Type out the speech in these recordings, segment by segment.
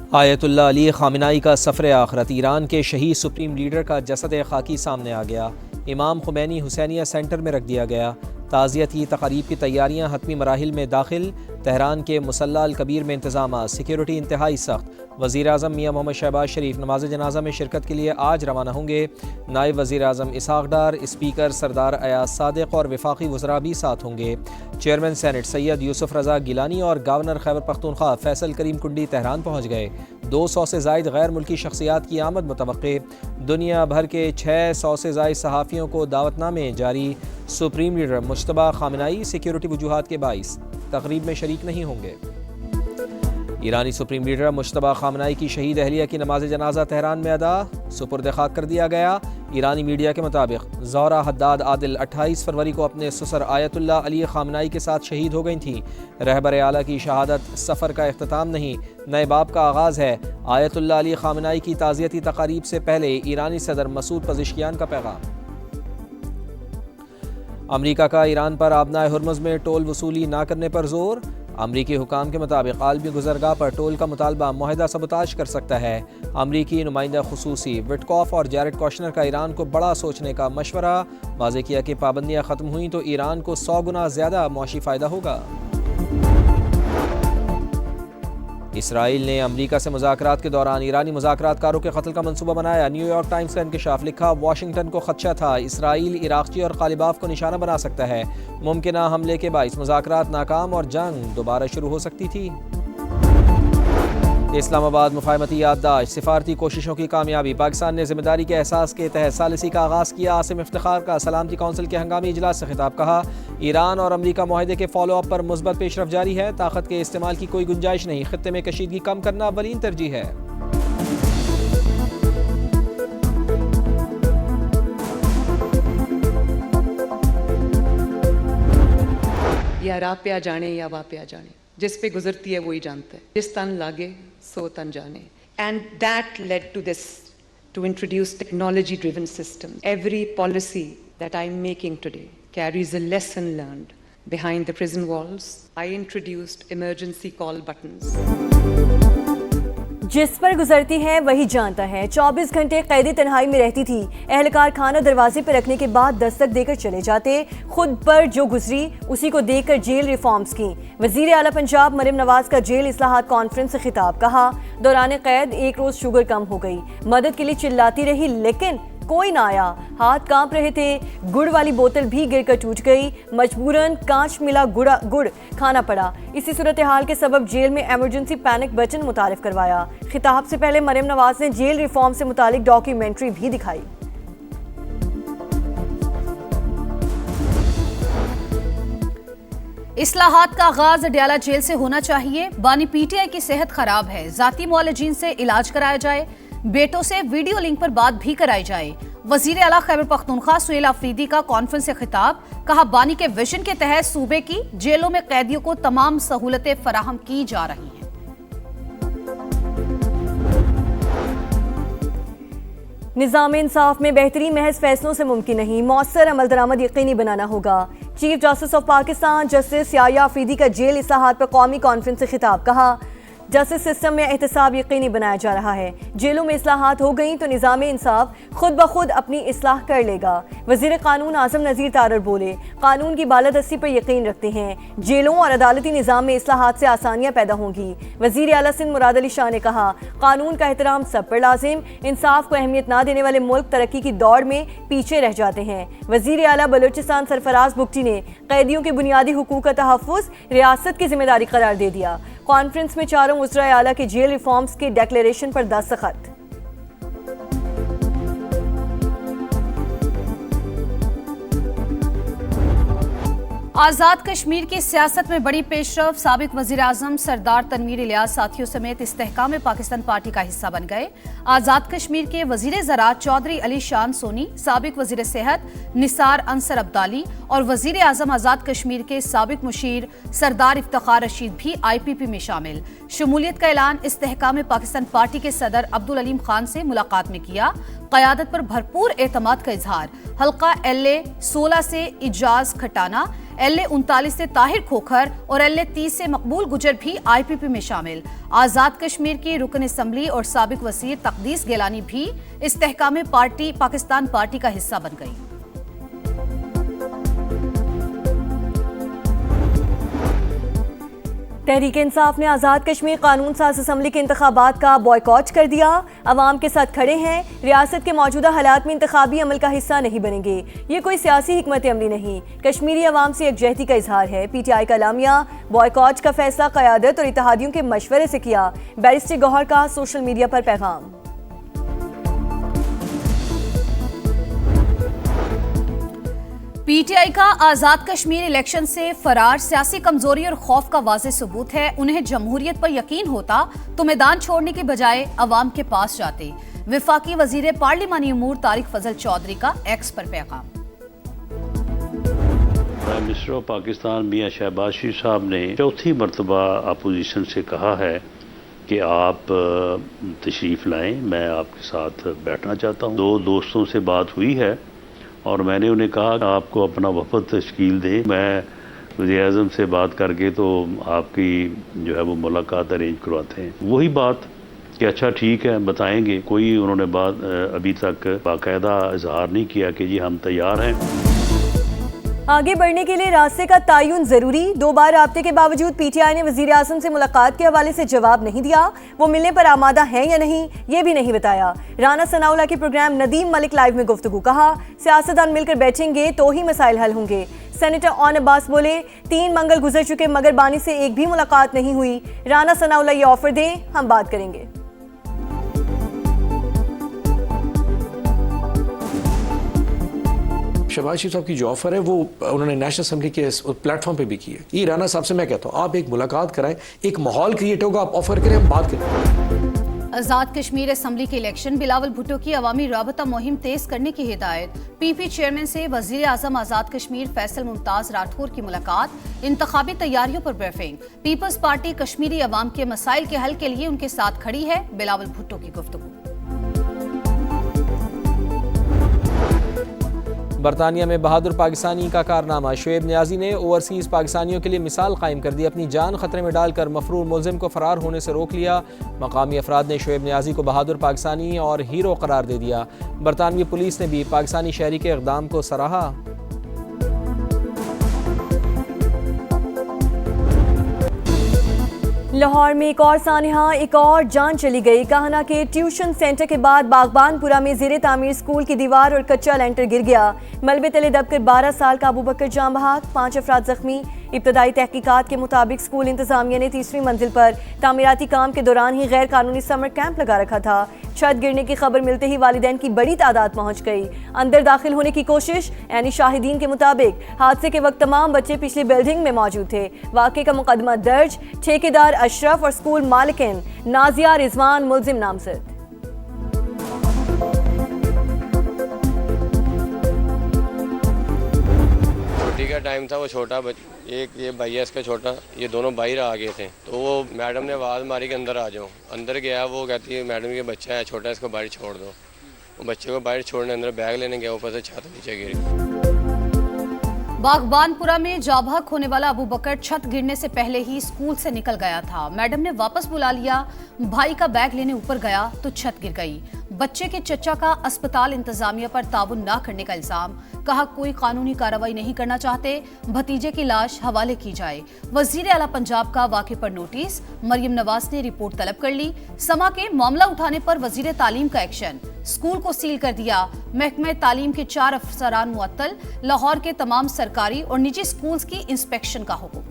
Ayatollah Ali Khamenei का सफ़र आखरत। Iran के शहीद सुप्रीम लीडर का जसद खाकी सामने आ गया। इमाम खुमैनी हुसैनिया सेंटर में रख दिया गया। ताज़ियती तक़रीब की तैयारियाँ हतमी मराहिल में दाखिल। तेहरान के मुसल्ला अल कबीर में इंतज़ाम, सिक्योरिटी इंतहाई सख्त। वज़ीर आज़म मियाँ मोहम्मद शहबाज शरीफ नमाज जनाजा में शिरकत के लिए आज रवाना होंगे। नायब वज़ीर आज़म इसहाक़ डार, स्पीकर सरदार अयाज सादिक और वफाकी वज़रा भी साथ होंगे। चेयरमैन सेनेट सैयद यूसुफ रज़ा गिलानी और गवर्नर खैबर पख्तूनख्वा फैसल करीम कुंडी तेहरान पहुँच गए। 200 से ज़ायद गैर मुल्की शख्सियात की आमद मुतवक्के। दुनिया भर के 600 से ज़ायद सहाफ़ियों को दावतनामे जारी। Supreme leader Mujtaba Khamenei security वजूहात के बाइस तकरीब में शरीक नहीं होंगे। ईरानी सुप्रीम लीडर मुज्तबा ख़ामेनी की शहीद अहलिया की नमाज जनाजा तेहरान में अदा, सुपुर्द खाक कर दिया गया। ईरानी मीडिया के मुताबिक ज़ोहरा हद्दाद आदिल 28 फरवरी को अपने ससुर आयतुल्लाह अली ख़ामेनी के साथ शहीद हो गई थी। रहबर आला की शहादत सफ़र का इख्तिताम नहीं, नए बाब का आगाज़ है। आयतुल्लाह अली ख़ामेनी की ताज़ियती तक़ारीब से पहले ईरानी सदर मसूद पज़ेश्कियान का पैगाम। अमरीका का ईरान पर आबनाए हुर्मुज़ में टोल वसूली ना करने पर जोर। अमरीकी हुकाम के मुताबिक आलमी गुज़रगाह पर टोल का मुतालबा मुआहिदा सबताज कर सकता है। अमरीकी नुमाइंदा खुसूसी विटकॉफ और जैरेड कौशनर का ईरान को बड़ा सोचने का मशवरा। वाज़ेह किया कि पाबंदियाँ ख़त्म हुई तो ईरान को 100 गुना ज़्यादा मुआशी फ़ायदा होगा। इसराइल ने अमरीका से मुज़ाकरात के दौरान ईरानी मुज़ाकरातकारों के कत्ल का मंसूबा बनाया। न्यूयॉर्क टाइम्स का इंकशाफ, लिखा वाशिंगटन को खदशा था इसराइल इराक़ची और ग़ालिबाफ को निशाना बना सकता है। मुमकिना हमले के बाइस मुज़ाकरात नाकाम और जंग दोबारा शुरू हो सकती थी। इस्लामाबाद मुफाहमती याददाश्त, सिफारती कोशिशों की कामयाबी। पाकिस्तान ने जिम्मेदारी के एहसास के तहत सालिसी का आगाज़ किया। आसिम इफ्तिखार का सलामती कौंसिल के हंगामी इजलास से खिताब, कहा ईरान और अमरीका मुआहदे के फॉलो अप पर मुस्बत पेशरफ जारी है। ताकत के इस्तेमाल की कोई गुंजाइश नहीं, खित्ते में कशीदगी कम करना अव्वलीन तरजीह है। या राह पे आ जाने या वाह पे आ जाने, जिस पे गुजरती है वही जानता है। जिस तन लागे सो तन जाने। And that led to this, to introduce technology driven systems. Every policy that I'm making today carries a lesson learned behind the prison walls. I introduced emergency call buttons. जिस पर गुजरती है वही जानता है। 24 घंटे कैदी तन्हाई में रहती थी। एहलकार खाना दरवाजे पर रखने के बाद दस्तक देकर चले जाते। खुद पर जो गुजरी उसी को देखकर जेल रिफॉर्म्स की। वजीर आला पंजाब मरियम नवाज का जेल इस्लाहात कॉन्फ्रेंस से खिताब, कहा दौरान कैद एक रोज शुगर कम हो गई। मदद के लिए चिल्लाती रही लेकिन कोई ना आया। हाथ कांप रहे थे। गुड़ वाली बोतल भी गिरकर टूट गई। मजबूरन कांच मिला गुड़ खाना पड़ा। इसी सूरत हाल के सबब जेल में एमरजेंसी पैनिक बटन मुतारिफ करवाया। खिताब से पहले मरियम नवाज ने जेल रिफॉर्म से मुतालिक डॉक्यूमेंट्री भी दिखाई। इस्लाहात का आगाज अडयाला जेल से होना चाहिए। बानी पीटीआई की सेहत खराब है, जाती मुआलजीन से इलाज कराया जाए। बेटों से वीडियो लिंक पर बात भी कराई जाए। वजीर आला खैबर पख्तूनख्वा सुहेल आफरीदी का कॉन्फ्रेंस से खिताब, कहा बानी के विजन के तहत सूबे की जेलों में कैदियों को तमाम सहूलतें फराहम की जा रही हैं। निज़ाम इंसाफ में बेहतरी महज फैसलों से मुमकिन नहीं, मौसर अमल दरामद यकीनी बनाना होगा। Chief justice of Pakistan justice Yahya Afridi का जेल इस्लाहात पर कौमी कॉन्फ्रेंस से खिताब, कहा जस्टिस सिस्टम में एहतसाब यकीनी बनाया जा रहा है। जेलों में इस्लाहात हो गई तो निज़ाम इंसाफ खुद ब खुद अपनी इस्लाह कर लेगा। वज़ीर कानून आज़म नज़ीर तारर बोले, कानून की बालादस्ती पर यकीन रखते हैं। जेलों और अदालती निज़ाम में इस्लाहात से आसानियाँ पैदा होंगी। वज़ीर आला सिंध मुराद अली शाह ने कहा कानून का एहतराम सब पर लाजिम। इंसाफ को अहमियत ना देने वाले मुल्क तरक्की की दौड़ में पीछे रह जाते हैं। वज़ीर आला बलूचिस्तान सरफराज बुगटी ने कैदियों के बुनियादी हुकूक का तहफ़्फ़ुज़ रियासत की जिम्मेदारी करार दे दिया। कॉन्फ्रेंस में चारों वज़राए आला के जेल रिफॉर्म्स के डेक्लेरेशन पर दस्तखत। आज़ाद कश्मीर की सियासत में बड़ी पेशरफ। साबिक वज़ीर आज़म सरदार तनवीर इलियास साथियों समेत इस्तेहकाम पाकिस्तान पार्टी का हिस्सा बन गए। आज़ाद कश्मीर के वज़ीर ज़राअत चौधरी अली शान सोनी, साबिक वज़ीर सेहत निसार अंसर अब्दाली और वज़ीर आज़म आज़ाद कश्मीर के साबिक मुशीर सरदार इफ्तिखार रशीद भी IPP में शामिल। शमूलियत का ऐलान इस्तेहकाम पाकिस्तान पार्टी के सदर अब्दुल अलीम खान से मुलाकात में किया। क़यादत पर भरपूर एतमाद का इजहार। हल्का LA 16 से इजाज खटाना, LA-39 से ताहिर खोखर और LA-30 से मकबूल गुजर भी IPP में शामिल। आजाद कश्मीर की रुकन असम्बली और साबिक वज़ीर तकदीस गिलानी भी इस्तेहकाम पार्टी पाकिस्तान पार्टी का हिस्सा बन गई। तहरीक इंसाफ ने आज़ाद कश्मीर कानून साज असम्बली के इंतखाबात का बॉयकॉट कर दिया। अवाम के साथ खड़े हैं, रियासत के मौजूदा हालात में इंतखाबी अमल का हिस्सा नहीं बनेंगे। ये कोई सियासी हिकमत अमली नहीं, कश्मीरी अवाम से यकजहती का इजहार है। PTI का एलामिया, बॉयकॉट का फैसला क़यादत और इत्तेहादियों के मशवरे से किया। बैरिस्टर गौहर का सोशल मीडिया पर पैगाम। PTI का आजाद कश्मीर इलेक्शन से फरार सियासी कमजोरी और खौफ का वाज़ेह सबूत है। उन्हें जमहूरियत पर यकीन होता तो मैदान छोड़ने के बजाय अवाम के पास जाते। विफाकी वजीर पार्लिमानी उमूर तारिक फजल चौधरी का एक्स पर पैगाम। प्राइम मिनिस्टर ऑफ पाकिस्तान मियां शहबाज शरीफ साहब ने चौथी मरतबा अपोजिशन से कहा है कि आप तशरीफ़ लाएं, मैं आपके साथ बैठना चाहता हूं। 2 दोस्तों से बात हुई है और मैंने उन्हें कहा आपको अपना वफद तश्कील दे, मैं वज़ीर-ए-आज़म से बात करके तो आपकी जो है वो मुलाकात अरेंज करवाते हैं। वही बात कि अच्छा ठीक है बताएंगे, कोई उन्होंने बात अभी तक बाकायदा इजहार नहीं किया कि जी हम तैयार हैं। आगे बढ़ने के लिए रास्ते का तयन जरूरी। 2 बार राब्ते के बावजूद PTI ने वज़ीर आज़म से मुलाकात के हवाले से जवाब नहीं दिया। वो मिलने पर आमादा हैं या नहीं ये भी नहीं बताया। राना सनाउल्लाह के प्रोग्राम नदीम मलिक लाइव में गुफ्तगू, कहा सियासतदान मिलकर बैठेंगे तो ही मसाइल हल होंगे। सेनेटर ऑन अब्बास बोले 3 मंगल गुजर चुके मगर बानी से एक भी मुलाकात नहीं हुई। राना सनाउल्लाह ये ऑफर दें, हम बात करेंगे। शहबाज शरीफ साहब की जो ऑफर है वो उन्होंने नेशनल असेंबली के प्लेटफॉर्म पे भी की है। ये राना साहब से मैं कहता हूँ आप एक मुलाकात कराएं, एक माहौल क्रिएट होगा, आप ऑफर करें, हम बात करें। आजाद कश्मीर असम्बली के इलेक्शन, बिलावल भुट्टो की अवामी राबता मुहिम तेज करने की हिदायत। PP चेयरमैन से वजीर आजम आजाद कश्मीर फैसल मुमताज राठौर की मुलाकात। इंतखाबी तैयारियों पर ब्रीफिंग। पीपल्स पार्टी कश्मीरी अवाम के मसाइल के हल के लिए उनके साथ खड़ी है। बिलावल भुट्टो की गुफ्तगू। बरतानिया में बहादुर पाकिस्तानी का कारनामा, शुएब नियाजी ने ओवरसीज़ पाकिस्तानियों के लिए मिसाल कायम कर दी। अपनी जान खतरे में डालकर मफरूर मुलजिम को फरार होने से रोक लिया। मकामी अफराद ने शुएब नियाजी को बहादुर पाकिस्तानी और हीरो करार दे दिया। बरतानवी पुलिस ने भी पाकिस्तानी शहरी के इक़दाम को सराहा। लाहौर में एक और सानहा, एक और जान चली गई। काहना के ट्यूशन सेंटर के बाद बागबानपुरा में ज़ेरे तामीर स्कूल की दीवार और कच्चा लेंटर गिर गया। मलबे तले दबकर 12 साल का अबू बकर जाम बहाक, 5 अफराद जख्मी। इब्तदाई तहकीकात के मुताबिक स्कूल इंतजामिया ने 3वीं मंजिल पर तामीराती काम के दौरान ही गैर कानूनी समर कैंप लगा रखा था। छत गिरने की खबर मिलते ही वालिदैन की बड़ी तादाद पहुंच गई। अंदर दाखिल होने की कोशिश, यानी शाहिदीन के मुताबिक हादसे के वक्त तमाम बच्चे पिछली बिल्डिंग में मौजूद थे। वाक़े का मुकदमा दर्ज। ठेकेदार अशरफ और स्कूल मालिकिन नाजिया रिजवान मुलजिम नामजद। का टाइम था, वो छोटा एक ये भाई है इसका छोटा, ये दोनों बाहर आ गए थे तो वो मैडम ने आवाज़ मारी कि अंदर आ जाओ। अंदर गया, वो कहती है मैडम ये बच्चा है छोटा, इसको बाहर छोड़ दो। वो बच्चे को बाहर छोड़ने अंदर बैग लेने गया, ऊपर से छत नीचे गिरी। बागबानपुरा में जाबहक होने वाला अबू बकर छत गिरने से पहले ही स्कूल से निकल गया था। मैडम ने वापस बुला लिया। भाई का बैग लेने ऊपर गया तो छत गिर गई। बच्चे के चचा का अस्पताल इंतजामिया पर ताउन न करने का इल्जाम। कहा कोई कानूनी कार्रवाई नहीं करना चाहते, भतीजे की लाश हवाले की जाए। वजीर आला पंजाब का वाक़े पर नोटिस। मरियम नवाज ने रिपोर्ट तलब कर ली। समा के मामला उठाने पर वजीर तालीम का एक्शन। स्कूल को सील कर दिया। महकमे तालीम के 4 अफसरान मुअत्तल। लाहौर के तमाम सरकारी और निजी स्कूल्स की इंस्पेक्शन का हुक्म।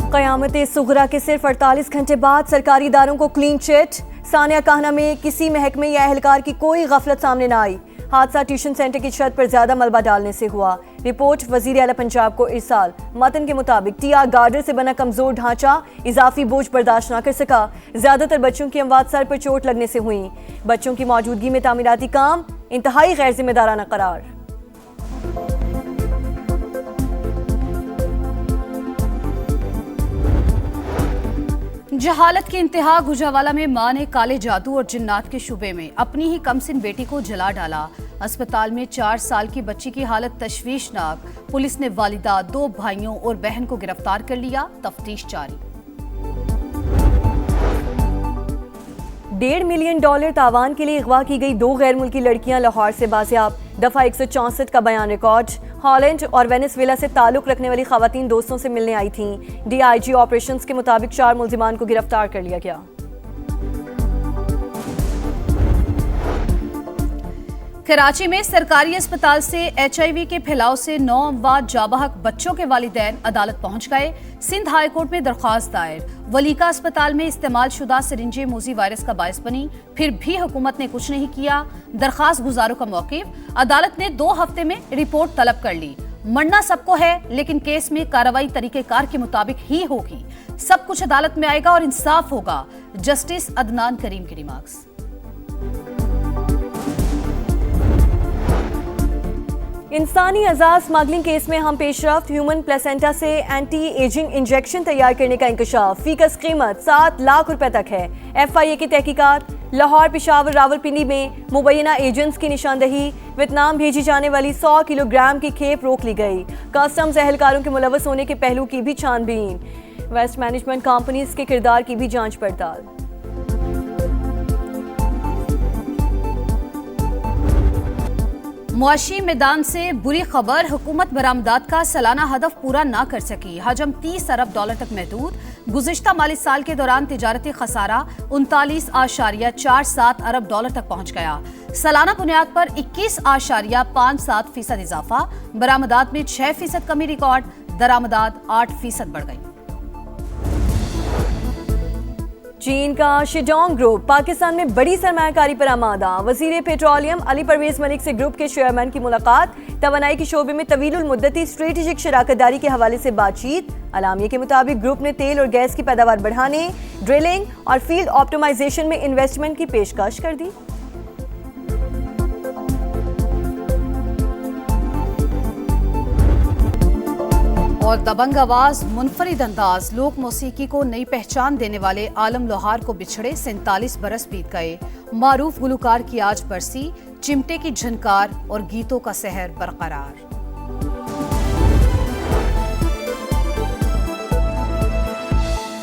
क़यामत सुगरा के सिर्फ 48 घंटे बाद सरकारी इदारों को क्लीन चिट। सानिया कहना में किसी महकमे या एहलकार की कोई गफलत सामने न आई। हादसा ट्यूशन सेंटर की छत पर ज्यादा मलबा डालने से हुआ। रिपोर्ट वजीर आला पंजाब को इरसाल। मतन के मुताबिक टीआर गार्डर से बना कमजोर ढांचा इजाफी बोझ बर्दाश्त न कर सका। ज्यादातर बच्चों की अमवात सर पर चोट लगने से हुई। बच्चों की मौजूदगी में तामीराती काम इंतहाई गैर जिम्मेदाराना करार। जहालत की इंतहा। गुजरावाला में मां ने काले जादू और जिन्नात के शुबे में अपनी ही कमसिन बेटी को जला डाला। अस्पताल में 4 साल की बच्ची की हालत तशवीशनाक। पुलिस ने वालिदा, 2 भाइयों और बहन को गिरफ्तार कर लिया। तफ्तीश जारी। $1.5 मिलियन तावान के लिए अगवा की गई 2 गैर मुल्की लड़कियां लाहौर से बाजियाब। दफा 164 का बयान रिकॉर्ड। हॉलैंड और वेनेजुएला से ताल्लुक रखने वाली खवातीन दोस्तों से मिलने आई थीं। DIG ऑपरेशंस के मुताबिक 4 मुल्जिमान को गिरफ्तार कर लिया गया। कराची में सरकारी अस्पताल से HIV के फैलाव से 9 अमवात जाबहक बच्चों के वालिदैन अदालत पहुंच गए। सिंध हाई कोर्ट में दरख्वास्त दायर। वलीका अस्पताल में इस्तेमाल शुदा सिरिंजें मोजी वायरस का बायस बनी, फिर भी हुकूमत ने कुछ नहीं किया। दरख्वास्त गुजारों का मौक़िफ़। अदालत ने 2 हफ्ते में रिपोर्ट तलब कर ली। मरना सबको है, लेकिन केस में कार्रवाई तरीकेकार के मुताबिक ही होगी। सब कुछ अदालत में आएगा और इंसाफ होगा। जस्टिस अदनान करीम की रिमार्क्स। इंसानी अज़ा स्मगलिंग केस में हम पेशरफ्त। ह्यूमन प्लेसेंटा से एंटी एजिंग इंजेक्शन तैयार करने का इंकशाफ। फीकस कीमत 7 लाख रुपए तक है। FIA की तहकीकात। लाहौर, पेशावर, रावलपिंडी में मुबैना एजेंट्स की निशानदही। वियतनाम भेजी जाने वाली 100 किलोग्राम की खेप रोक ली गई। कस्टम्स एहलकारों के मुलव्वस होने के पहलू की भी छानबीन। वेस्ट मैनेजमेंट कंपनीज के किरदार की भी जांच पड़ताल। मुआशी मैदान से बुरी खबर। हुकूमत बरामदात का सालाना हदफ पूरा ना कर सकी। हजम $30 अरब तक महदूद। गुज़िश्ता माली साल के दौरान तिजारती खसारा 39.47 अरब डॉलर तक पहुंच गया। सालाना बुनियाद पर 21.57% इजाफा। बरामदात में 6% कमी रिकॉर्ड। दरामदात 8% बढ़ गई। चीन का शिजोंग ग्रुप पाकिस्तान में बड़ी सरमायाकारी पर आमादा। वजीर पेट्रोलियम अली परवेज मलिक से ग्रुप के चेयरमैन की मुलाकात। तवानाई के शोबे में तवीलुल मुद्दती स्ट्रेटेजिक शराकतदारी के हवाले से बातचीत। अलामिया के मुताबिक ग्रुप ने तेल और गैस की पैदावार बढ़ाने, ड्रिलिंग और फील्ड ऑप्टिमाइजेशन में इन्वेस्टमेंट की पेशकश कर दी। और दबंग आवाज, मुनफरिद अंदाज, लोक मौसीकी को नई पहचान देने वाले आलम लोहार को बिछड़े 47 बरस बीत गए। मारूफ गुलकार की आज बरसी। चिमटे की झनकार और गीतों का सहर बरकरार।